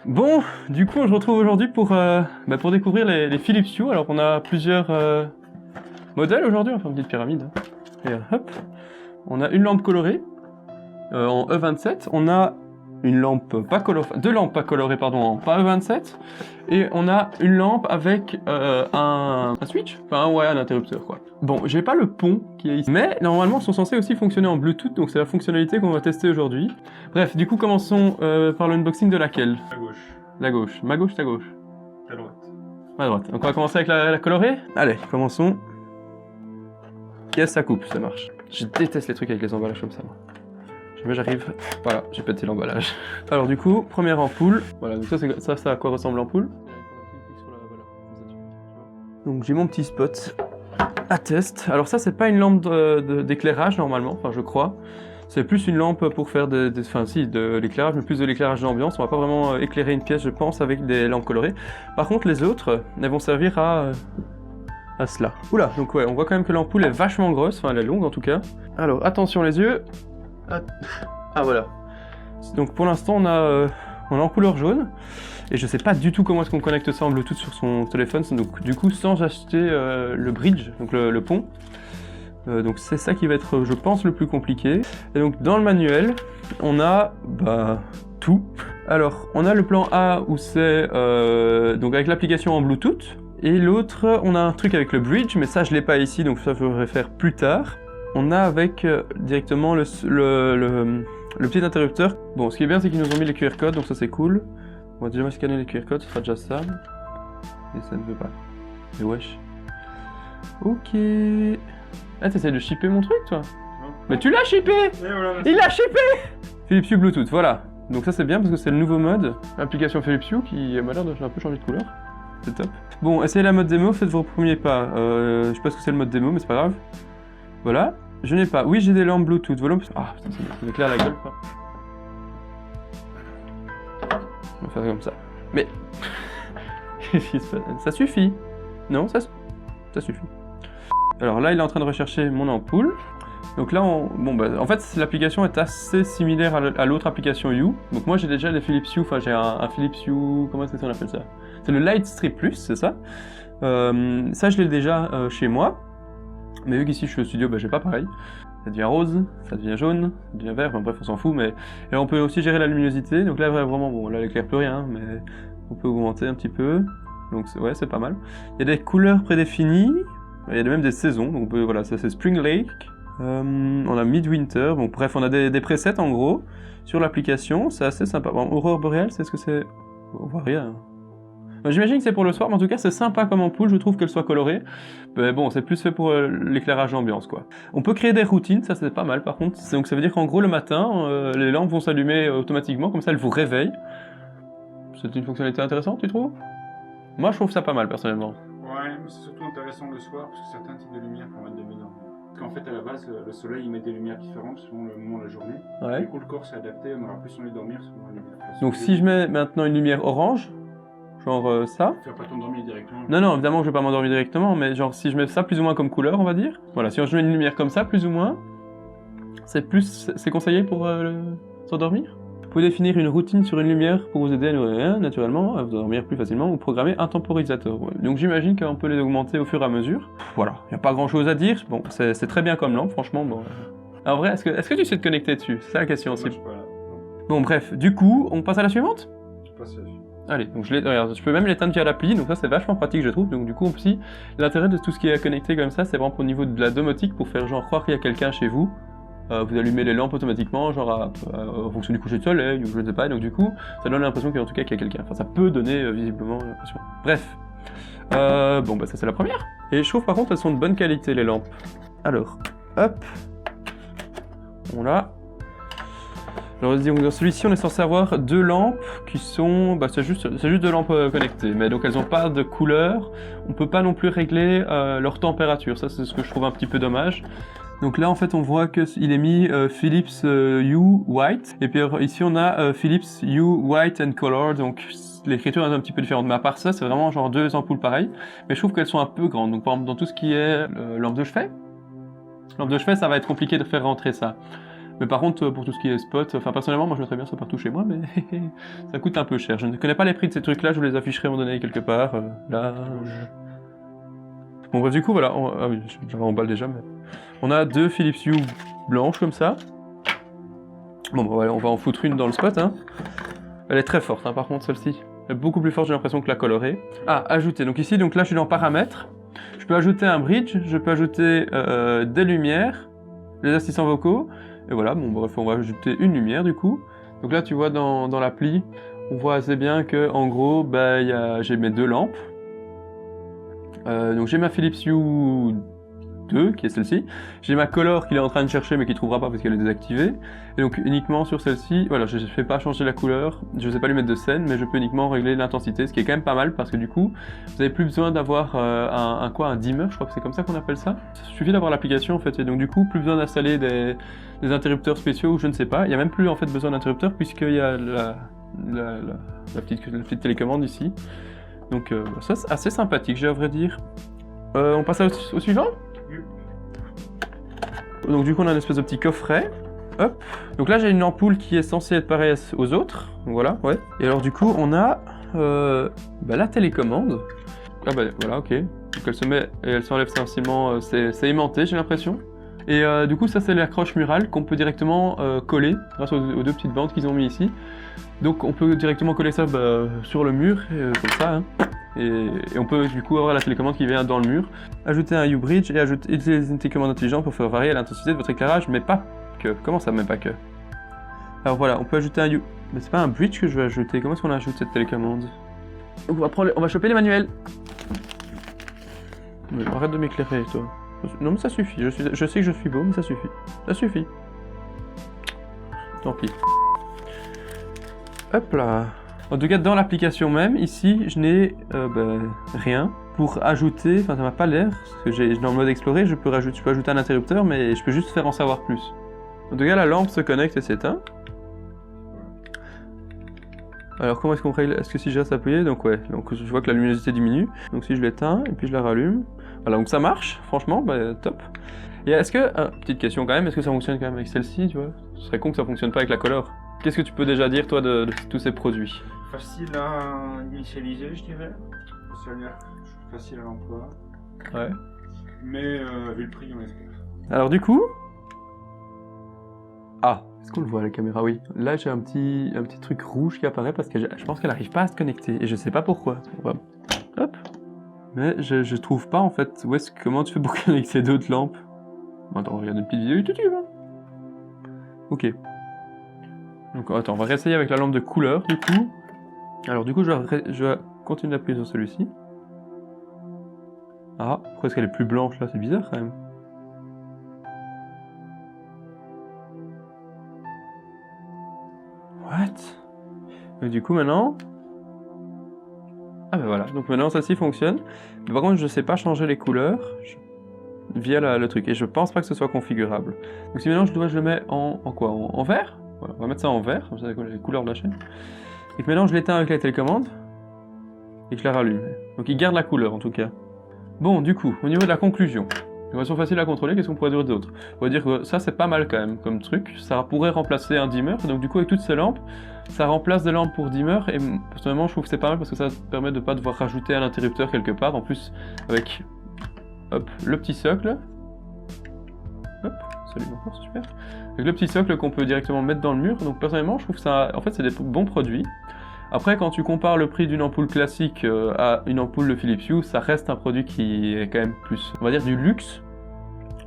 Bon, du coup, on se retrouve aujourd'hui pour découvrir les Philips Hue. Alors, on a plusieurs modèles aujourd'hui, on va faire une petite pyramide. Et hop, on a une lampe colorée en E27, on a une lampe pas colorée, deux lampes pas colorées, pardon, en pas E27, et on a une lampe avec un switch, enfin un interrupteur quoi. Bon, j'ai pas le pont qui est ici, mais normalement ils sont censés aussi fonctionner en Bluetooth, donc c'est la fonctionnalité qu'on va tester aujourd'hui. Bref, du coup commençons par l'unboxing de laquelle? À gauche. La gauche. Ma gauche, ta gauche? À droite. À droite. Donc on va commencer avec la colorée. Allez, commençons. Yes, ça coupe, ça marche. Je déteste les trucs avec les emballages comme ça, moi. Jamais j'arrive. Voilà, j'ai pété l'emballage. Alors du coup, première ampoule. Voilà, donc ça à quoi ressemble l'ampoule. Donc j'ai mon petit spot à test. Alors ça, c'est pas une lampe d'éclairage normalement, enfin je crois. C'est plus une lampe pour faire de l'éclairage, mais plus de l'éclairage d'ambiance. On va pas vraiment éclairer une pièce, je pense, avec des lampes colorées. Par contre, les autres, elles vont servir à cela. Oula, donc ouais, on voit quand même que l'ampoule est vachement grosse, enfin elle est longue en tout cas. Alors, attention les yeux. Ah voilà. Donc pour l'instant, on a en couleur jaune. Et je sais pas du tout comment est-ce qu'on connecte ça en Bluetooth sur son téléphone. Donc du coup, sans acheter le bridge, donc le pont. Donc c'est ça qui va être, je pense, le plus compliqué. Et donc dans le manuel, on a tout. Alors, on a le plan A où c'est donc avec l'application en Bluetooth. Et l'autre, on a un truc avec le bridge, mais ça je l'ai pas ici, donc ça je vais faire plus tard. On a avec directement le petit interrupteur. Bon, ce qui est bien, c'est qu'ils nous ont mis les QR codes, donc ça c'est cool. On va déjà scanner les QR codes, ce sera déjà ça. Et ça ne veut pas. Mais wesh. Ok. Ah, t'essaies de shipper mon truc, toi? Non. Mais tu l'as shippé! Voilà, Il l'a shippé! Philips Hue Bluetooth, voilà. Donc ça c'est bien parce que c'est le nouveau mode. Application Philips Hue qui m'a l'air de un peu changer de couleur. C'est top. Bon, essayez la mode démo, faites vos premiers pas. Je sais pas ce que c'est le mode démo, mais c'est pas grave. Voilà. Je n'ai pas. Oui, j'ai des lampes Bluetooth. Voilà. Ah, putain, ça m'éclaire la gueule, quoi. On va faire comme ça. Mais... Qu'est-ce qui se passe? Ça suffit. Non, ça suffit. Alors là, il est en train de rechercher mon ampoule. Donc là, en fait, l'application est assez similaire à l'autre application Hue. Donc moi, j'ai déjà les Philips Hue, enfin j'ai un Philips Hue, comment est-ce qu'on appelle ça? C'est le Lightstrip Plus, c'est ça. Ça, je l'ai déjà chez moi. Mais vu qu'ici, je suis au studio, j'ai pas pareil. Ça devient rose, ça devient jaune, ça devient vert, enfin, bref, on s'en fout. Mais et on peut aussi gérer la luminosité. Donc là, vraiment, bon, là, elle éclaire plus rien, mais on peut augmenter un petit peu. Donc ouais, c'est pas mal. Il y a des couleurs prédéfinies. Il y a même des saisons, donc on peut, voilà, ça c'est Spring Lake, on a Midwinter, bon bref, on a des presets en gros sur l'application, c'est assez sympa. Bon, Aurore boréale, c'est ce que c'est? On voit rien. J'imagine que c'est pour le soir, mais en tout cas c'est sympa comme ampoule, je trouve qu'elle soit colorée. Mais bon, c'est plus fait pour l'éclairage d'ambiance quoi. On peut créer des routines, ça c'est pas mal par contre, donc ça veut dire qu'en gros le matin, les lampes vont s'allumer automatiquement, comme ça elles vous réveillent. C'est une fonctionnalité intéressante, tu trouves? Moi je trouve ça pas mal personnellement. Ouais, mais c'est surtout intéressant le soir parce que certains types de lumières permettent de m'énormer. Parce qu'en fait, à la base, le soleil il met des lumières différentes selon le moment de la journée. Ouais. Du coup, le corps s'est adapté, on aura plus envie de dormir selon la lumière. Donc si je mets maintenant une lumière orange, genre ça. Tu vas pas t'endormir directement. Non, évidemment que je vais pas m'endormir directement, mais genre si je mets ça plus ou moins comme couleur, on va dire. Voilà, si je mets une lumière comme ça, plus ou moins, c'est conseillé pour s'endormir. Vous pouvez définir une routine sur une lumière pour vous aider naturellement à vous dormir plus facilement ou programmer un temporisateur. Ouais. Donc j'imagine qu'on peut les augmenter au fur et à mesure. Voilà, il n'y a pas grand chose à dire. Bon, c'est très bien comme lampe, franchement. Bon. En vrai, est-ce que tu sais te connecter dessus? C'est ça la question aussi. Bon, bref, du coup, on passe à la suivante? Je passe à la suite. Allez, donc regarde, je peux même l'éteindre via l'appli, donc ça c'est vachement pratique je trouve. Donc du coup aussi, l'intérêt de tout ce qui est connecté comme ça, c'est vraiment au niveau de la domotique pour faire genre croire qu'il y a quelqu'un chez vous. Vous allumez les lampes automatiquement, genre en fonction du coucher de soleil, ou je ne sais pas, donc du coup, ça donne l'impression qu'en tout cas qu'il y a quelqu'un. Enfin, ça peut donner visiblement l'impression. Bref. Bon, ça c'est la première. Et je trouve par contre elles sont de bonne qualité les lampes. Alors, hop. On l'a. Alors dans celui-ci on est censé avoir deux lampes qui sont, c'est juste deux lampes connectées, mais donc elles n'ont pas de couleur, on peut pas non plus régler leur température, ça c'est ce que je trouve un petit peu dommage. Donc là en fait on voit qu'il est mis Philips Hue White, et puis ici on a Philips Hue White and Color, donc l'écriture est un petit peu différente, mais à part ça c'est vraiment genre deux ampoules pareilles, mais je trouve qu'elles sont un peu grandes, donc par exemple dans tout ce qui est lampe de chevet ça va être compliqué de faire rentrer ça. Mais par contre, pour tout ce qui est spot, enfin personnellement, moi je mettrais bien ça partout chez moi, mais ça coûte un peu cher. Je ne connais pas les prix de ces trucs-là, je vous les afficherai à un moment donné quelque part. Là. Bon, bref, du coup, voilà. Ah oui, j'en emballe déjà, mais. On a 2 Philips Hue blanches comme ça. Bon, bah, voilà, on va en foutre une dans le spot, hein. Elle est très forte, hein, par contre, celle-ci. Elle est beaucoup plus forte, j'ai l'impression, que la colorée. Ah, ajouter. Donc ici, donc là, je suis dans paramètres. Je peux ajouter un bridge, je peux ajouter des lumières, les assistants vocaux. Et voilà, bon bref, on va ajouter une lumière du coup. Donc là, tu vois dans l'appli, on voit assez bien que en gros, bah, j'ai mes 2 lampes. Donc j'ai ma Philips Hue 2, qui est celle-ci. J'ai ma Color qu'il est en train de chercher, mais qu'il ne trouvera pas parce qu'elle est désactivée. Et donc uniquement sur celle-ci, voilà, je ne fais pas changer la couleur, je ne sais pas lui mettre de scène, mais je peux uniquement régler l'intensité, ce qui est quand même pas mal parce que du coup, vous n'avez plus besoin d'avoir un dimmer, je crois que c'est comme ça qu'on appelle ça. Il suffit d'avoir l'application en fait, et donc du coup, plus besoin d'installer des interrupteurs spéciaux ou je ne sais pas. Il n'y a même plus en fait besoin d'interrupteurs puisqu'il y a la petite télécommande ici. Donc ça c'est assez sympathique, j'ai à vrai dire. On passe au suivant. Donc du coup on a une espèce de petit coffret. Hop. Donc là j'ai une ampoule qui est censée être pareille aux autres. Donc voilà, ouais. Et alors du coup on a la télécommande. Ah bah voilà, ok. Donc elle se met et elle s'enlève facilement. C'est aimanté, j'ai l'impression. Et du coup ça c'est l'accroche murale qu'on peut directement coller grâce aux 2 petites bandes qu'ils ont mis ici. Donc on peut directement coller ça sur le mur, comme ça. Hein. Et on peut du coup avoir la télécommande qui vient dans le mur. Ajouter un U-Bridge et utiliser une télécommande intelligente pour faire varier l'intensité de votre éclairage, mais pas que. Comment ça, mais pas que? Alors voilà, on peut ajouter un U... Mais c'est pas un bridge que je vais ajouter, comment est-ce qu'on ajoute cette télécommande? Donc on va choper les manuels. Mais arrête de m'éclairer, toi. Non mais ça suffit, je sais que je suis beau, mais ça suffit. Ça suffit. Tant pis. Hop là. En tout cas, dans l'application même, ici, je n'ai rien pour ajouter, enfin ça m'a pas l'air, parce que dans le mode explorer, je peux ajouter un interrupteur, mais je peux juste faire en savoir plus. En tout cas, la lampe se connecte et s'éteint. Alors comment est-ce qu'on règle? Est-ce que si je reste appuyé, donc ouais, donc je vois que la luminosité diminue, donc si je l'éteins, et puis je la rallume, voilà, donc ça marche, franchement, top. Et est-ce que, petite question quand même, est-ce que ça fonctionne quand même avec celle-ci, tu vois? Ce serait con que ça fonctionne pas avec la Color. Qu'est-ce que tu peux déjà dire, toi, de tous ces produits? Facile à initialiser, je dirais. Ça a l'air facile à l'emploi. Ouais. Mais vu le prix, on espère. Alors du coup... Ah, est-ce qu'on le voit à la caméra? Oui. Là, j'ai un petit truc rouge qui apparaît parce que je pense qu'elle n'arrive pas à se connecter. Et je sais pas pourquoi. On va... Hop. Mais je trouve pas, en fait, comment tu fais pour connecter d'autres lampes? Attends, on regarde une petite vidéo YouTube. Hein. Ok. Donc attends, on va réessayer avec la lampe de couleur du coup. Alors du coup je vais continuer d'appuyer sur celui-ci. Ah, pourquoi est-ce qu'elle est plus blanche là? C'est bizarre quand même. What? Et du coup maintenant... Ah ben voilà, donc maintenant ça ci fonctionne. Mais par contre je sais pas changer les couleurs via le truc. Et je pense pas que ce soit configurable. Donc si maintenant je le mets en quoi? En vert? Voilà, on va mettre ça en vert, comme ça les couleurs de la chaîne. Et que maintenant je l'éteins avec la télécommande et que je la rallume. Donc il garde la couleur en tout cas. Bon, du coup, au niveau de la conclusion, de façon facile à contrôler, qu'est-ce qu'on pourrait dire d'autre? On va dire que ça c'est pas mal quand même comme truc. Ça pourrait remplacer un dimmer. Et donc du coup avec toutes ces lampes, ça remplace des lampes pour dimmer. Et personnellement je trouve que c'est pas mal parce que ça permet de pas devoir rajouter un interrupteur quelque part. En plus avec hop, le petit socle. Hop, salut encore, c'est super. Avec le petit socle qu'on peut directement mettre dans le mur. Donc personnellement, je trouve que ça, en fait, c'est des bons produits. Après, quand tu compares le prix d'une ampoule classique à une ampoule de Philips Hue, ça reste un produit qui est quand même plus, on va dire, du luxe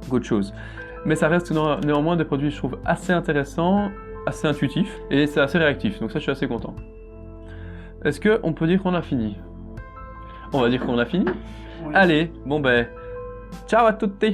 qu'autre chose. Mais ça reste néanmoins des produits, je trouve, assez intéressants, assez intuitifs, et c'est assez réactif. Donc ça, je suis assez content. Est-ce qu'on peut dire qu'on a fini? On va dire qu'on a fini. Oui. Allez, bon ben, ciao à toutes.